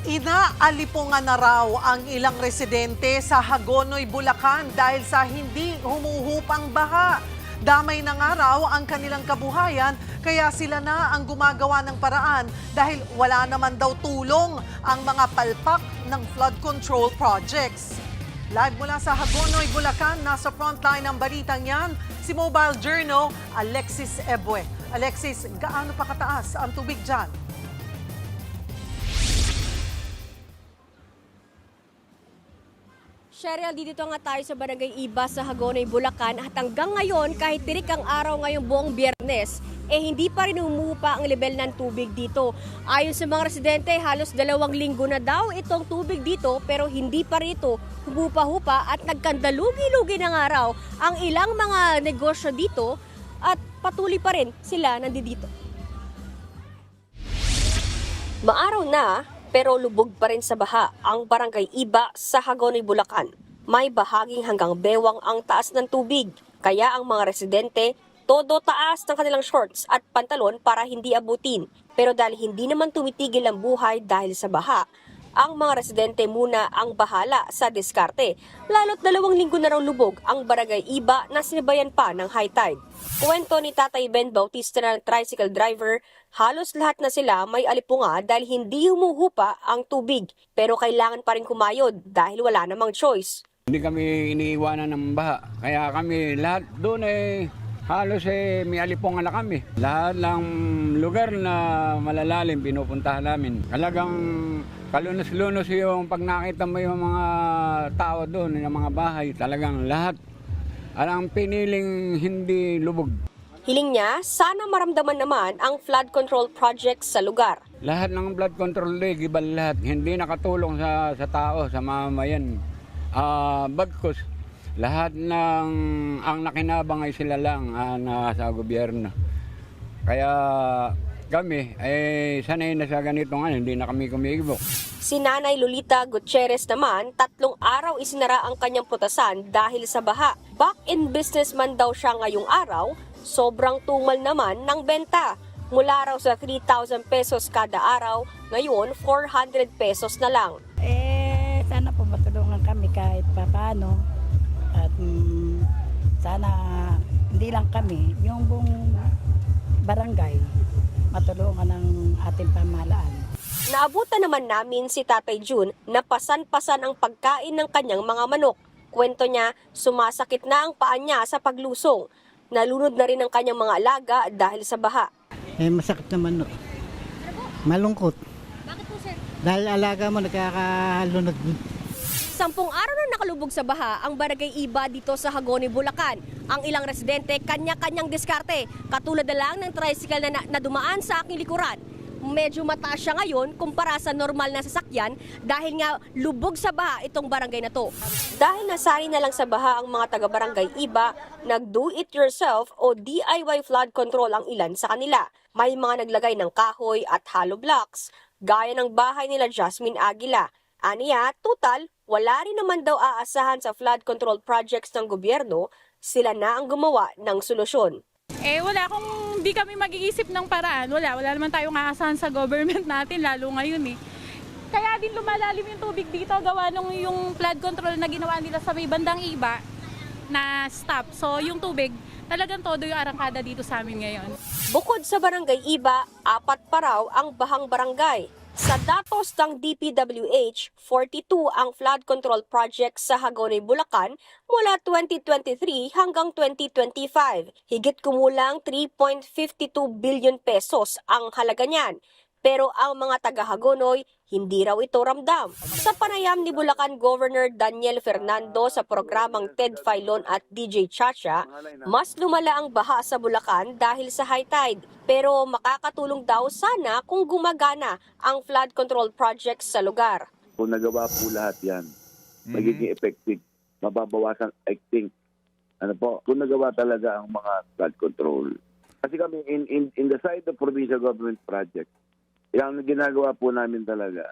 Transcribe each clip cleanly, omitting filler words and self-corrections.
Inaalipungan na raw ang ilang residente sa Hagonoy, Bulacan dahil sa hindi humuhupang baha. Damay na nga raw ang kanilang kabuhayan kaya sila na ang gumagawa ng paraan dahil wala naman daw tulong ang mga palpak ng flood control projects. Live mula sa Hagonoy, Bulacan, nasa frontline ng balitang yan, si Mobile Journal Alexis Ebue. Alexis, gaano pa kataas ang tubig dyan? Cheryl, dito nga tayo sa Barangay Iba sa Hagonoy, Bulacan at hanggang ngayon kahit tirik ang araw ngayong buong Biyernes, hindi pa rin humuhupa ang level ng tubig dito. Ayon sa mga residente, halos 2 linggo na daw itong tubig dito pero hindi pa rin ito humupa-hupa at nagkandalugi-lugi ng araw ang ilang mga negosyo dito at patuloy pa rin sila nandito. Maaraw na pero lubog pa rin sa baha ang Barangay Iba sa Hagonoy, Bulacan. May bahaging hanggang bewang ang taas ng tubig, kaya ang mga residente todo taas ng kanilang shorts at pantalon para hindi abutin. Pero dahil hindi naman tumitigil ang buhay dahil sa baha, ang mga residente muna ang bahala sa diskarte. Lalo't 2 linggo na raw lubog ang Barangay Iba na sinibayan pa ng high tide. Kwento ni Tatay Ben Bautista na tricycle driver, halos lahat na sila may alipunga dahil hindi humuhupa ang tubig. Pero kailangan pa rin kumayod dahil wala namang choice. Hindi kami iniiwanan ng baha. Kaya kami lahat doon halos may alipungan na kami. Lahat ng lugar na malalalim pinupuntahan namin. Talagang kalunos-lunos yung pag nakita mo yung mga tao doon, yung mga bahay. Talagang lahat. Alang piniling hindi lubog. Hiling niya, sana maramdaman naman ang flood control project sa lugar. Lahat ng flood control gibal lahat. Hindi nakatulong sa tao, sa mamamayan. Bagkus, lahat ng ang nakinabang ay sila lang sa gobyerno. Kaya kami sanay na sa ganito nga, hindi na kami kumigibok. Si Nanay Lolita Gutierrez naman, 3 araw isinara ang kanyang putasan dahil sa baha. Back in business man daw siya ngayong araw, sobrang tumal naman ng benta. Mula raw sa 3,000 pesos kada araw, ngayon 400 pesos na lang. Sana po matulungan kami kahit paano. At sana hindi lang kami, yung buong barangay matulungan ng ating pamahalaan. Naabutan naman namin si Tatay June na pasan-pasan ang pagkain ng kanyang mga manok. Kwento niya, sumasakit na ang paa niya sa paglusong. Nalunod na rin ang kanyang mga alaga dahil sa baha. Masakit naman, no? Malungkot. Bakit po, sir? Dahil alaga mo nagkakalunod. 10 araw na nakalubog sa baha ang Barangay Iba dito sa Hagonoy, Bulacan. Ang ilang residente, kanya-kanyang diskarte. Katulad na lang ng tricycle na dumaan sa aking likuran. Medyo mataas siya ngayon kumpara sa normal na sasakyan dahil nga lubog sa baha itong barangay na to. Dahil nasari na lang sa baha ang mga taga-barangay Iba, nag-do-it-yourself o DIY flood control ang ilan sa kanila. May mga naglagay ng kahoy at hollow blocks, gaya ng bahay nila Jasmine Aguila. Aniya, total, wala rin naman daw aasahan sa flood control projects ng gobyerno, sila na ang gumawa ng solusyon. Wala kung di kami mag-iisip ng paraan. Wala naman tayong aasahan sa government natin, lalo ngayon Kaya din lumalalim yung tubig dito, gawa nung yung flood control na ginawa nila sa may bandang Iba na stop. So yung tubig, talagang todo yung arangkada dito sa amin ngayon. Bukod sa Barangay Iba, 4 pa raw ang bahang barangay. Sa datos ng DPWH, 42 ang flood control project sa Hagonoy, Bulacan mula 2023 hanggang 2025. Higit kumulang 3.52 billion pesos ang halaga niyan. Pero ang mga taga-Hagonoy, hindi raw ito ramdam. Sa panayam ni Bulacan Governor Daniel Fernando sa programang Ted Filon at DJ Chacha, mas lumala ang baha sa Bulacan dahil sa high tide. Pero makakatulong daw sana kung gumagana ang flood control projects sa lugar. Kung nagawa po lahat yan, magiging effective, mababawasan, I think, kung nagawa talaga ang mga flood control. Kasi kami, in the side of provincial government project, yung ginagawa po namin talaga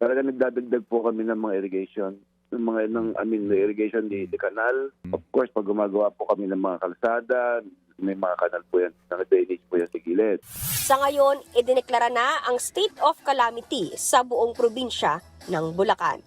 nagdadagdag po kami ng mga irrigation, irrigation di canal. Of course, pag gumagawa po kami ng mga kalsada, may mga kanal po yan, naka-drainage po yan sa gilid. Sa ngayon, idineklara na ang state of calamity sa buong probinsya ng Bulacan.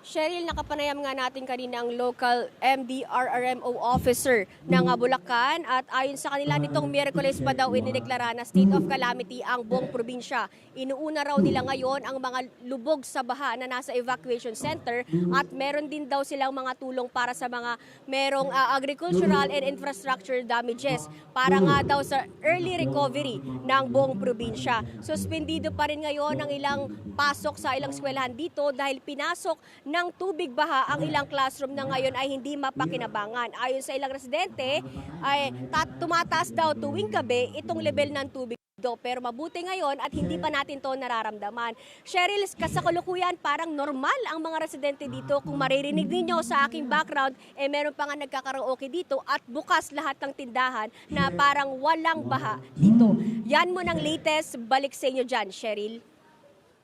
Cheryl, nakapanayam nga natin kanina ang local MDRRMO officer ng Bulacan at ayon sa kanila nitong Miyerkules pa daw inideklara na state of calamity ang buong probinsya. Inuuna raw nila ngayon ang mga lubog sa baha na nasa evacuation center at meron din daw silang mga tulong para sa mga merong agricultural and infrastructure damages para nga daw sa early recovery ng buong probinsya. Suspendido pa rin ngayon ang ilang pasok sa ilang eskwelahan dito dahil pinasok ng tubig baha ang ilang classroom na ngayon ay hindi mapakinabangan. Ayon sa ilang residente, ay tumataas daw tuwing gabi itong level ng tubig dito. Pero mabuti ngayon at hindi pa natin to nararamdaman. Cheryl, kasalukuyan parang normal ang mga residente dito. Kung maririnig ninyo sa aking background, meron pa nga nagkakaraoke dito at bukas lahat ng tindahan na parang walang baha dito. Yan mo ng latest. Balik sa inyo dyan, Cheryl.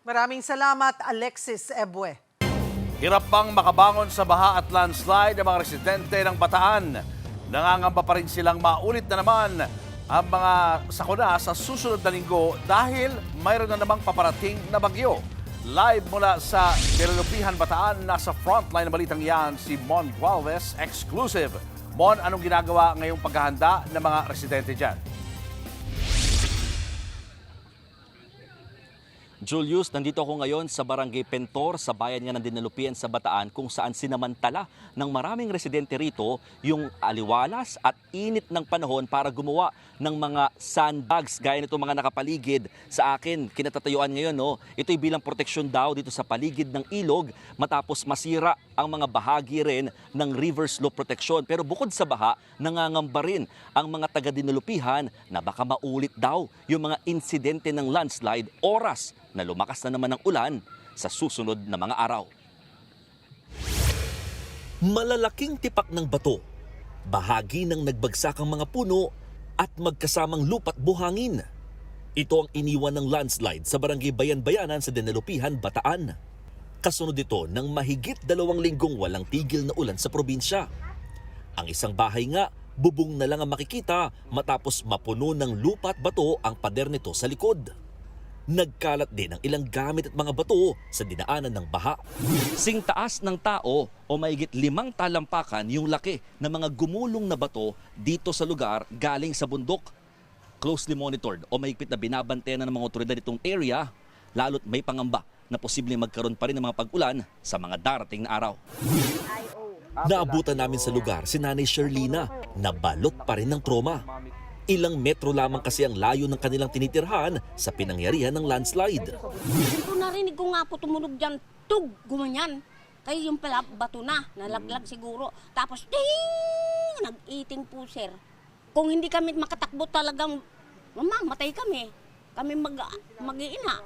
Maraming salamat, Alexis Ebue. Hirap bang makabangon sa baha at landslide ang mga residente ng Bataan? Nangangamba pa rin silang maulit na naman ang mga sakuna sa susunod na linggo dahil mayroon na namang paparating na bagyo. Live mula sa Dinalupihan, Bataan, nasa frontline na balitang yan si Mon Gualvez, exclusive. Mon, anong ginagawa ngayong paghahanda ng mga residente dyan? Julius, nandito ako ngayon sa Barangay Pentor sa bayan nga ng Dinalupian sa Bataan kung saan sinamantala ng maraming residente rito yung aliwalas at init ng panahon para gumawa ng mga sandbags gaya nito mga nakapaligid sa akin. Kinatatayuan ngayon, no? Ito'y bilang proteksyon daw dito sa paligid ng ilog matapos masira ang mga bahagi rin ng river slope protection. Pero bukod sa baha, nangangamba rin ang mga taga-Dinalupihan na baka maulit daw yung mga insidente ng landslide oras na lumakas na naman ang ulan sa susunod na mga araw. Malalaking tipak ng bato, bahagi ng nagbagsakang mga puno at magkasamang lupa't buhangin. Ito ang iniwan ng landslide sa Barangay Bayan-Bayanan sa Dinalupihan, Bataan. Kasunod ito ng mahigit 2 linggong walang tigil na ulan sa probinsya. Ang isang bahay nga, bubong na lang ang makikita matapos mapuno ng lupa at bato ang pader nito sa likod. Nagkalat din ang ilang gamit at mga bato sa dinaanan ng baha. Sing taas ng tao o mahigit 5 talampakan yung laki ng mga gumulong na bato dito sa lugar galing sa bundok. Closely monitored o mahigpit na binabantayan ng mga otoridad itong area, lalo't may pangamba na posibleng magkaroon pa rin ng mga pag-ulan sa mga darating na araw. Naabutan namin sa lugar si Nanay Sherlina na balot pa rin ng trauma. Ilang metro lamang kasi ang layo ng kanilang tinitirhan sa pinangyarihan ng landslide. Ito narinig ko nga po tumunog dyan, tug, gumanyan. Kaya yung pala bato na, nalaglag siguro. Tapos, ding! Nag-eating po, sir. Kung hindi kami makatakbo talagang, mamamatay kami. Kami mag-iina.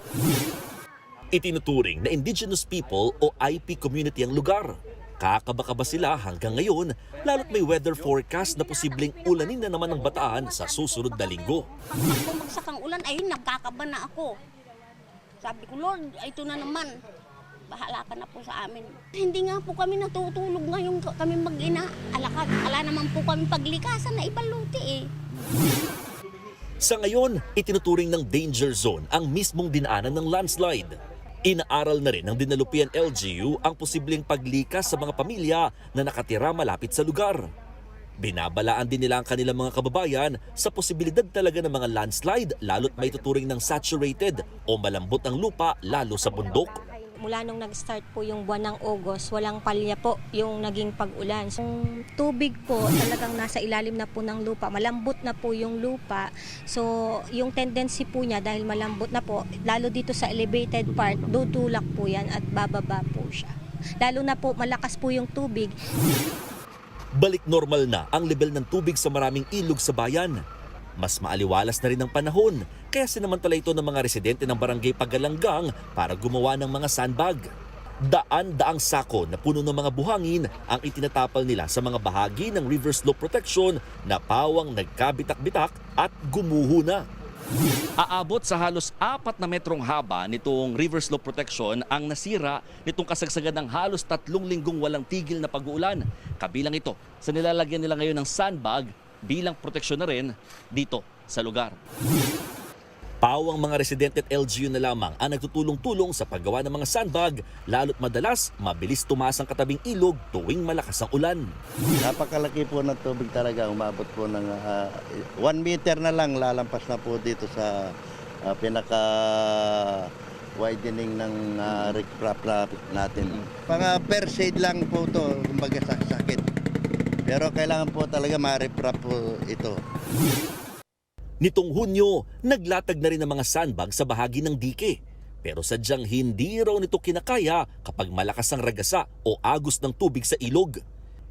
Itinuturing na Indigenous People o IP community ang lugar. Kakaba-kaba sila hanggang ngayon, lalo't may weather forecast na posibleng ulanin na naman ng Bataan sa susunod na linggo. Pag bumagsak ang ulan, ayun, nagkakaba na ako. Sabi ko, Lord, ito na naman. Bahala ka na po sa amin. Hindi nga po kami natutulog ngayon kami mag-ina. Ala naman po kami paglikasan na ibaluti eh. Sa ngayon, itinuturing ng danger zone ang mismong dinaanan ng landslide. Inaaral na rin ng Dinalupian LGU ang posibleng paglikas sa mga pamilya na nakatira malapit sa lugar. Binabalaan din nila ang kanilang mga kababayan sa posibilidad talaga ng mga landslide lalo't may tuturing ng saturated o malambot ang lupa lalo sa bundok. Mula nung nag-start po yung buwan ng August, walang palya po yung naging pag-ulan. Yung tubig po talagang nasa ilalim na po ng lupa. Malambot na po yung lupa. So yung tendency po niya dahil malambot na po, lalo dito sa elevated part, dudulak po yan at bababa po siya. Lalo na po malakas po yung tubig. Balik normal na ang level ng tubig sa maraming ilog sa bayan. Mas maaliwalas na rin ang panahon, kaya sinamantala ito ng mga residente ng Barangay Pagalanggang para gumawa ng mga sandbag. Daan-daang sako na puno ng mga buhangin ang itinatapal nila sa mga bahagi ng river slope protection na pawang nagkabitak-bitak at gumuho na. Aabot sa halos 4 na metrong haba nitong river slope protection ang nasira nitong kasagsagan ng halos 3 linggong walang tigil na pag-uulan. Kabilang ito sa nilalagyan nila ngayon ng sandbag bilang proteksyon na rin dito sa lugar. Pawang mga residente at LGU na lamang ang nagtutulong-tulong sa paggawa ng mga sandbag, lalo't madalas mabilis tumaas ang katabing ilog tuwing malakas ang ulan. Napakalaki po ng tubig talaga, umabot po ng 1 meter na lang lalampas na po dito sa pinaka widening ng riprap natin. Per shade lang po to, kumbaga sakit. Pero kailangan po talaga ma-riprap po ito. Nitong Hunyo, naglatag na rin ang mga sandbag sa bahagi ng dike. Pero sadyang hindi raw nito kinakaya kapag malakas ang ragasa o agos ng tubig sa ilog.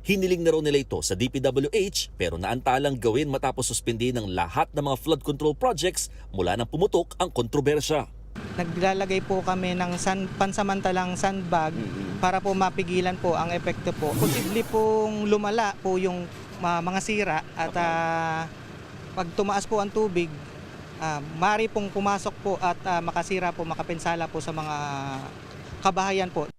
Hiniling na raw nila ito sa DPWH pero naantalang gawin matapos suspindihin ng lahat ng mga flood control projects mula nang pumutok ang kontrobersya. Naglalagay po kami ng pansamantalang sandbag para po mapigilan po ang epekto po. Posible pong lumala po yung mga sira at pag tumaas po ang tubig, maaari pong pumasok po at makasira po, makapinsala po sa mga kabahayan po.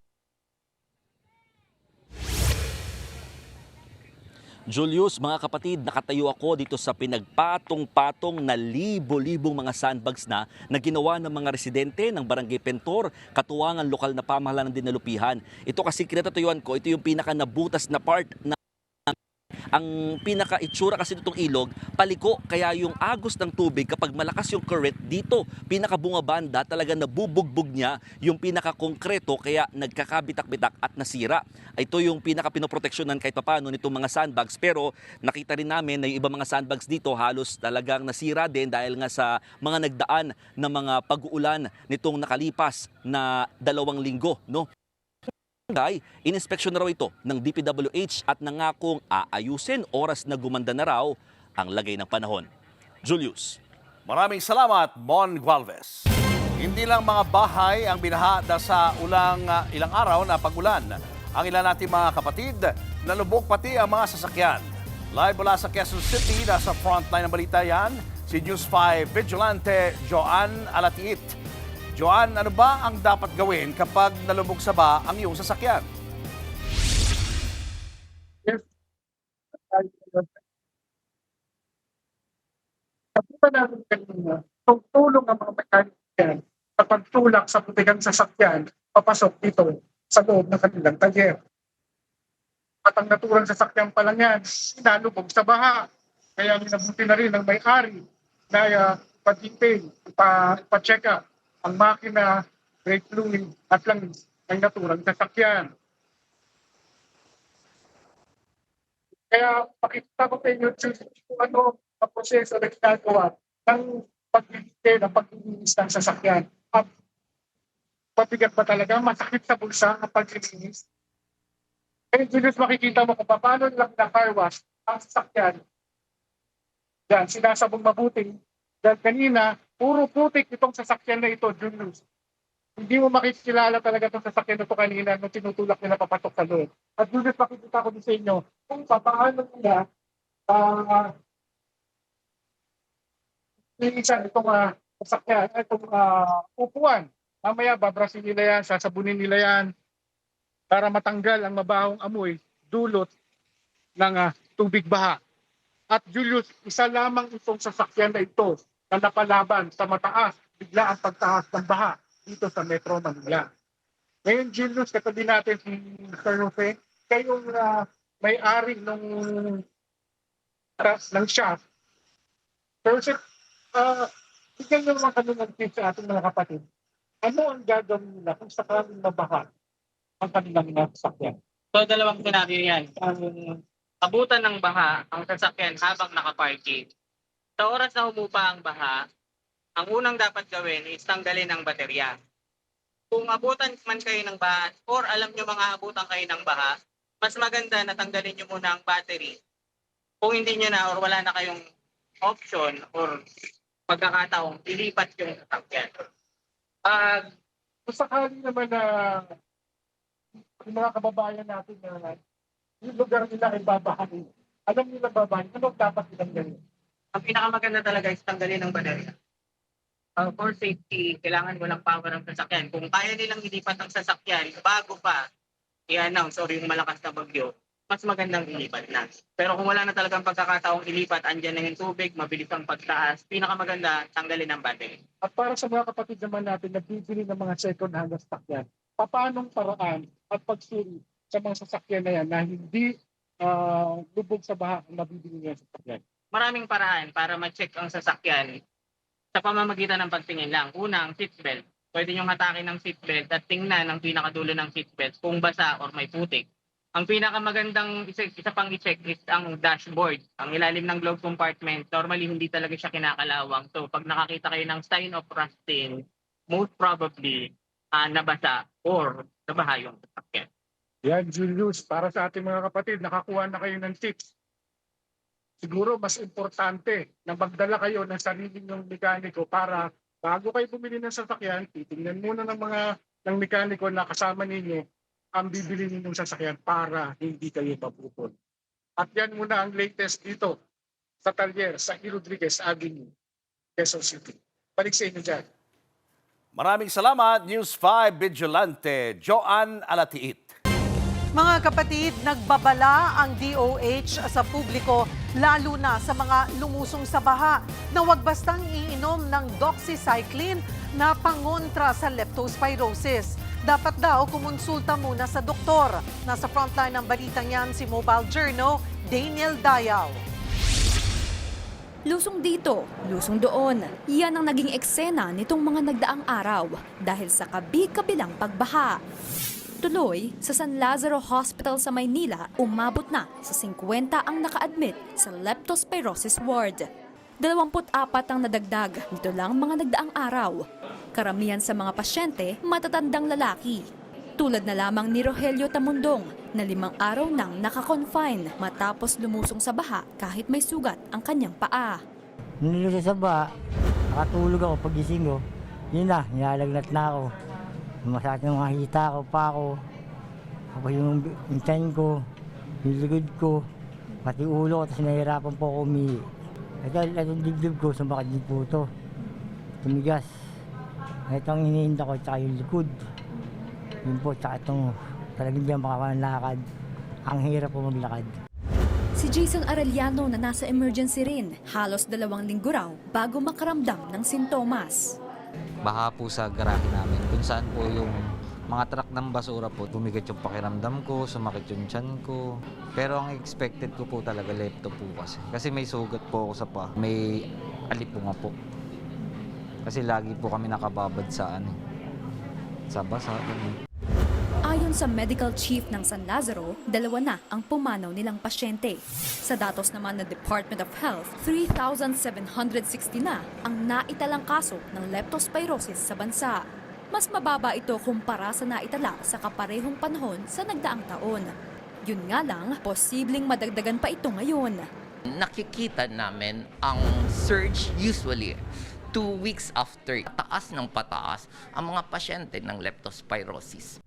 Julius, mga kapatid, nakatayo ako dito sa pinagpatong-patong na libo-libong mga sandbags na ginawa ng mga residente ng Barangay Pentor, katuwangan lokal na pamahalaan ng Dinalupihan. Ito kasi kinatatuyuan ko, ito yung pinaka nabutas na part na ang pinaka-itsura kasi nitong ilog, paliko, kaya yung agos ng tubig kapag malakas yung current dito, pinaka-bungabanda, talaga nabubugbog niya yung pinaka-konkreto, kaya nagkakabitak-bitak at nasira. Ito yung pinaka-pinoproteksyonan kahit papano nitong mga sandbags, pero nakita rin namin na yung ibang mga sandbags dito halos talagang nasira din dahil nga sa mga nagdaan na mga pag-uulan nitong nakalipas na 2 linggo, no? Ininspeksyon na raw ito ng DPWH at nangakong aayusin oras na gumanda na raw ang lagay ng panahon. Julius. Maraming salamat, Mon Gualvez. Hindi lang mga bahay ang binaha sa ilang araw na pag-ulan. Ang ilan nating mga kapatid, nalubog pati ang mga sasakyan. Live mula sa Quezon City, nasa frontline ng balita yan, si News 5 Vigilante Joanne Alatiit. Joanne, ano ba ang dapat gawin kapag nalubog sa baha ang iyong sasakyan? Sabitan natin kanina, tulong ang mga mekanik yan sa pagtulak sa putigang sasakyan papasok dito sa loob ng kanilang talyer. At ang naturang sasakyan pa lang yan, sinalubog sa baha. Kaya minabuti na rin ng may-ari na pa-detail, pa-check up ang makina, brake fluid at langis ng naturang sasakyan. Kaya pakita ko sa inyo kung ano ang proseso na ginagawa ng paglilinis ng sasakyan. At mabigat ba talaga? Masakit sa bulsa ang paglilinis? Kaya Julius, makikita mo kung paano lang na-car wash ang sasakyan. Yan, sinasabong mabuting. Dahil kanina, puro putik itong sasakyan na ito, Julius. Hindi mo makikilala talaga itong sasakyan na ito kanina nung tinutulak nila papasok sa loob. At Julius, makikita ko din sa inyo kung paano nila linisan itong sasakyan, itong upuan. Mamaya, babrasin nila yan, sasabunin nila yan para matanggal ang mabahong amoy dulot ng tubig baha. At Julius, isa lamang itong sasakyan na ito na napalaban sa mataas, bigla ang pagtaas ng baha dito sa Metro Manila. Ngayon, Julius, katabi natin si Mr. Jose, kayong may-ari ng shaft. Sir, bigyan nyo naman kami ng tips sa ating mga kapatid. Ano ang gagawin nila kung sakaling mabaha ang kanilang sasakyan? So, dalawang senaryo yan. Abutan ng baha ang sasakyan habang nakaparking. Sa oras na humupa ang baha, ang unang dapat gawin is tanggalin ang baterya. Kung abutan man kayo ng baha or alam nyo mga abutan kayo ng baha, mas maganda na tanggalin nyo muna ang battery. Kung hindi nyo na or wala na kayong option or pagkakataong ilipat yung sasakyan. Kung sakali naman na yung mga kababayan natin na yung lugar nila ay babahanin, alam nila babahanin, ano dapat nilang gawin? Ang pinakamaganda talaga is tanggalin ang baterya. For safety, kailangan walang power ang sasakyan. Kung kaya nilang ilipat ang sasakyan bago pa i-announce or yung malakas na bagyo, mas magandang ilipat na. Pero kung wala na talagang pagkakataong ilipat, andyan na yung tubig, mabilis ang pagtaas, pinakamaganda, tanggalin ang battery. At para sa mga kapatid naman natin nagbibili ng mga second-hand na sasakyan, paanong paraan at pagsuri sa mga sasakyan na yan na hindi lubog sa baha ang nabibili niya sa sasakyan? Maraming paraan para ma-check ang sasakyan sa pamamagitan ng pagtingin lang. Una, ang seatbelt. Pwede niyong hatakin ng seatbelt at tingnan ang pinakadulo ng seatbelt kung basa or may putik. Ang pinakamagandang isa pang i-check is ang dashboard. Ang ilalim ng glove compartment, normally hindi talaga siya kinakalawang. So pag nakakita kayo ng sign of rusting, most probably nabasa or nabaha yung sasakyan. Yan, Julius, para sa ating mga kapatid, nakakuha na kayo ng tips. Siguro mas importante na magdala kayo ng sarili ng mekaniko para bago kayo bumili ng sasakyan, titingnan muna ng mekaniko na kasama ninyo ang bibili ninyong sasakyan para hindi kayo mapupol. At yan muna ang latest dito sa Talyer, sa E. Rodriguez Avenue, Quezon City. Balik sa inyo dyan. Maraming salamat, News 5 Vigilante, Joanne Alatiit. Mga kapatid, nagbabala ang DOH sa publiko lalo na sa mga lumusong sa baha na huwag bastang iinom ng doxycycline na pangontra sa leptospirosis. Dapat daw kumonsulta muna sa doktor. Nasa frontline ng balitang yan si Mobile Journal, Daniel Dayaw. Lusong dito, lusong doon. Yan ang naging eksena nitong mga nagdaang araw dahil sa kabi-kabilang pagbaha. Tuloy, sa San Lazaro Hospital sa Maynila, umabot na sa 50 ang naka-admit sa leptospirosis ward. 24 ang nadagdag nito lang mga nagdaang araw. Karamihan sa mga pasyente, matatandang lalaki. Tulad na lamang ni Rogelio Tamundong na 5 araw nang naka-confine matapos lumusong sa baha kahit may sugat ang kanyang paa. Nilusong sa baha, nakatulog ako pagising ko. Yun na, nilalagnat na ako. Masakit ng mga hita ko, pa ako yung tiyan ko, yung likod ko, pati ulo ko, tapos nahihirapan po ako umihi. Ito yung dibdib ko, sumakit din po ito. Tumigas. Ito ang hinihinda ko, tsaka yung likod. Yun po, tsaka itong talagang diyan makakalakad. Ang hirap po maglakad. Si Jason Arellano na nasa emergency rin, halos 2 linggo raw bago makaramdam ng sintomas. Baha po sa garahe namin kung saan po yung mga truck ng basura po, bumigat yung pakiramdam ko, sumakit yung tiyan ko. Pero ang expected ko po talaga lepto po kasi may sugat po ako sa paa, may alipunga po. Kasi lagi po kami nakababad sa basa. Ayon sa medical chief ng San Lazaro, 2 na ang pumanaw nilang pasyente. Sa datos naman ng Department of Health, 3,760 na ang naitalang kaso ng leptospirosis sa bansa. Mas mababa ito kumpara sa naitala sa kaparehong panahon sa nagdaang taon. Yun nga lang, posibleng madagdagan pa ito ngayon. Nakikita namin ang surge usually 2 weeks after pataas ng pataas ang mga pasyente ng leptospirosis.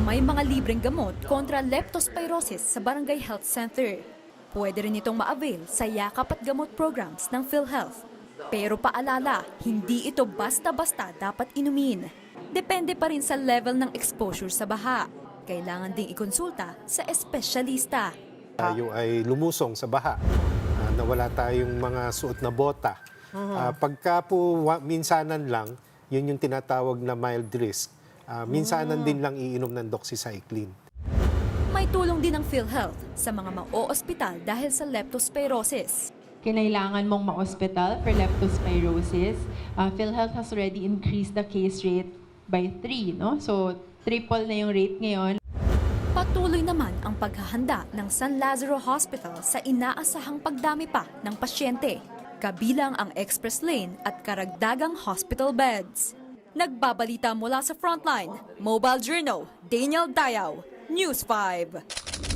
May mga libreng gamot kontra leptospirosis sa Barangay Health Center. Pwede rin itong ma-avail sa yakap at gamot programs ng PhilHealth. Pero paalala, hindi ito basta-basta dapat inumin. Depende pa rin sa level ng exposure sa baha. Kailangan ding ikonsulta sa espesyalista. Tayo ay lumusong sa baha, na wala tayong mga suot na bota. Pagka po minsanan lang, yun yung tinatawag na mild risk. Minsanan din lang iinom ng doxycycline. May tulong din ng PhilHealth sa mga ma-o-ospital dahil sa leptospirosis. Kinailangan mong ma-ospital for leptospirosis. PhilHealth has already increased the case rate by 3, no? So, triple na yung rate ngayon. Patuloy naman ang paghahanda ng San Lazaro Hospital sa inaasahang pagdami pa ng pasyente, kabilang ang express lane at karagdagang hospital beds. Nagbabalita mula sa frontline, Mobile Journal, Daniel Dayaw, News 5.